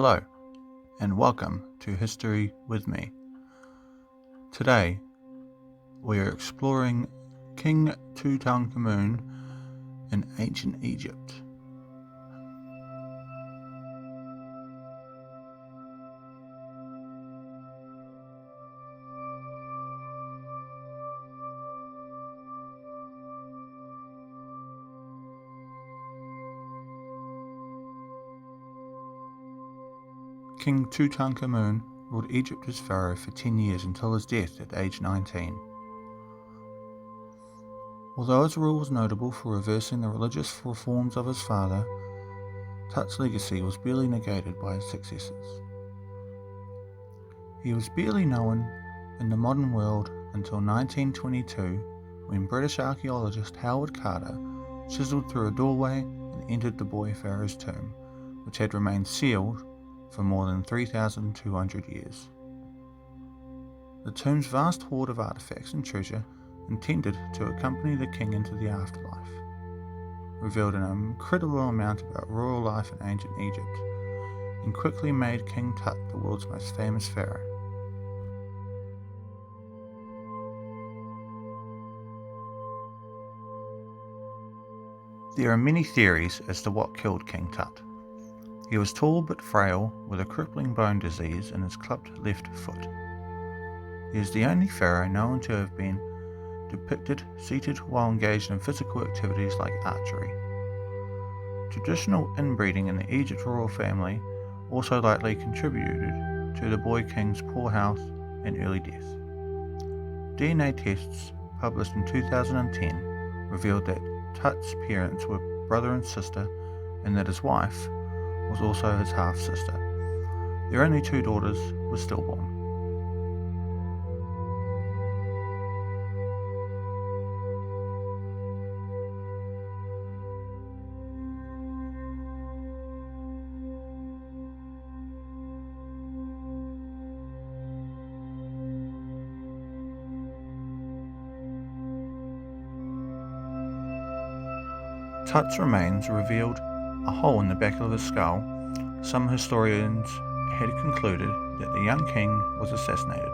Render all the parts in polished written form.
Hello, and welcome to History with me. Today, we are exploring King Tutankhamun in ancient Egypt. King Tutankhamun ruled Egypt as pharaoh for 10 years until his death at age 19. Although his rule was notable for reversing the religious reforms of his father, Tut's legacy was barely negated by his successors. He was barely known in the modern world until 1922, when British archaeologist Howard Carter chiseled through a doorway and entered the boy pharaoh's tomb, which had remained sealed for more than 3,200 years. The tomb's vast hoard of artifacts and treasure, intended to accompany the king into the afterlife, revealed an incredible amount about royal life in ancient Egypt, and quickly made King Tut the world's most famous pharaoh. There are many theories as to what killed King Tut. He was tall but frail, with a crippling bone disease in his clubbed left foot. He is the only pharaoh known to have been depicted seated while engaged in physical activities like archery. Traditional inbreeding in the Egypt royal family also likely contributed to the boy king's poor health and early death. DNA tests published in 2010 revealed that Tut's parents were brother and sister, and that his wife was also his half-sister. Their only two daughters were stillborn. Tut's remains revealed a hole in the back of his skull. Some historians had concluded that the young king was assassinated,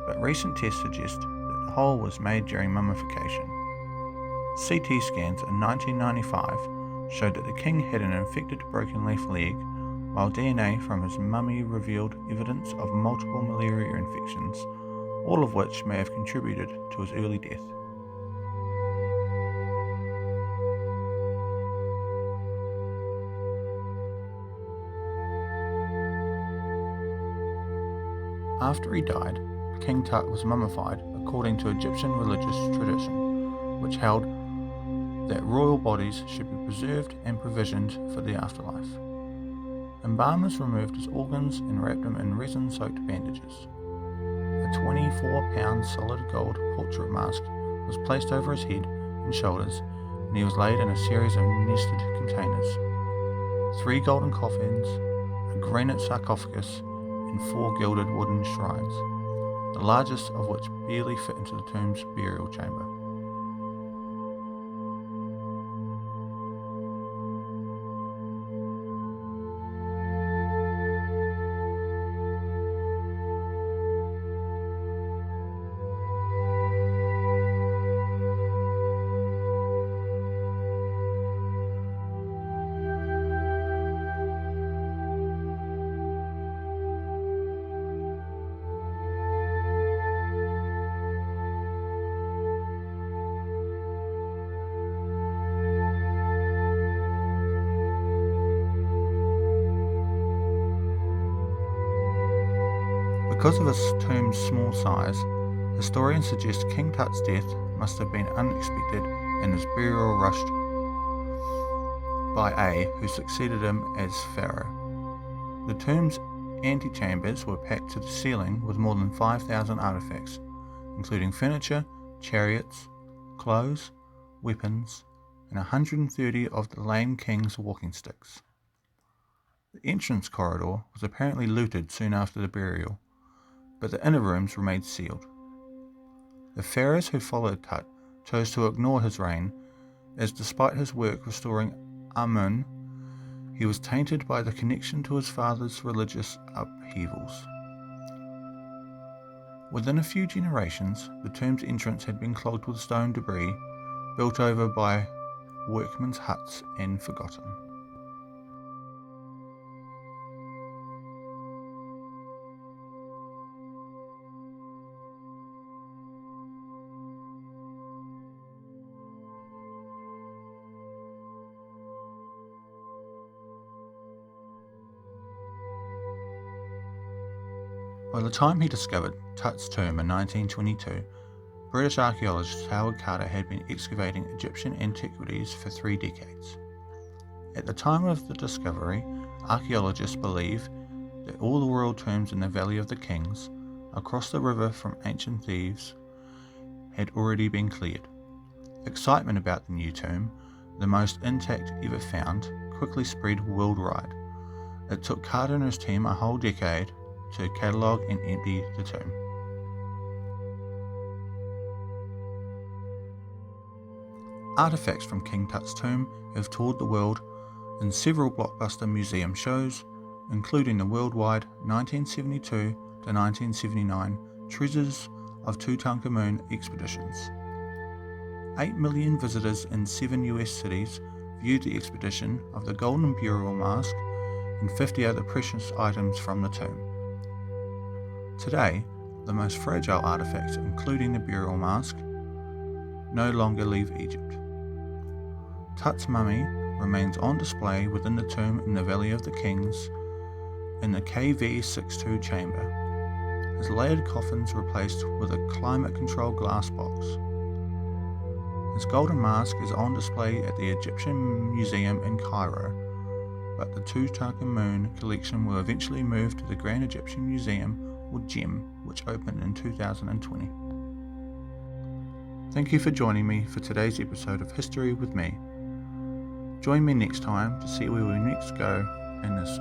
but recent tests suggest that the hole was made during mummification. CT scans in 1995 showed that the king had an infected broken left leg, while DNA from his mummy revealed evidence of multiple malaria infections, all of which may have contributed to his early death. After he died, King Tut was mummified according to Egyptian religious tradition, which held that royal bodies should be preserved and provisioned for the afterlife. Embalmers removed his organs and wrapped him in resin-soaked bandages. A 24-pound solid gold portrait mask was placed over his head and shoulders, and he was laid in a series of nested containers. 3 golden coffins, a granite sarcophagus, and 4 gilded wooden shrines, the largest of which barely fit into the tomb's burial chamber. Because of his tomb's small size, historians suggest King Tut's death must have been unexpected and his burial rushed by A, who succeeded him as pharaoh. The tomb's antechambers were packed to the ceiling with more than 5,000 artifacts, including furniture, chariots, clothes, weapons, and 130 of the lame king's walking sticks. The entrance corridor was apparently looted soon after the burial, but the inner rooms remained sealed. The pharaohs who followed Tut chose to ignore his reign, as despite his work restoring Amun, He was tainted by the connection to his father's religious upheavals. Within a few generations, the tomb's entrance had been clogged with stone debris built over by workmen's huts and forgotten. By the time he discovered Tut's tomb in 1922, British archaeologist Howard Carter had been excavating Egyptian antiquities for 3 decades. At the time of the discovery, archaeologists believe that all the royal tombs in the Valley of the Kings, across the river from ancient Thebes, had already been cleared. Excitement about the new tomb, the most intact ever found, quickly spread worldwide. It took Carter and his team a whole decade to catalogue and empty the tomb. Artifacts from King Tut's tomb have toured the world in several blockbuster museum shows, including the worldwide 1972 to 1979 Treasures of Tutankhamun expeditions. 8 million visitors in 7 US cities viewed the exhibition of the golden burial mask and 50 other precious items from the tomb. Today, the most fragile artifacts, including the burial mask, no longer leave Egypt. Tut's mummy remains on display within the tomb in the Valley of the Kings in the KV62 chamber. His layered coffin's replaced with a climate-controlled glass box. His golden mask is on display at the Egyptian Museum in Cairo, but the Tutankhamun collection will eventually move to the Grand Egyptian Museum, or GEM, which opened in 2020. Thank you for joining me for today's episode of History with me. Join me next time to see where we next go in this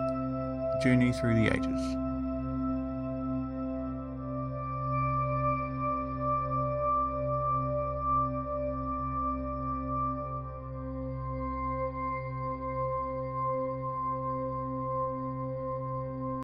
journey through the ages.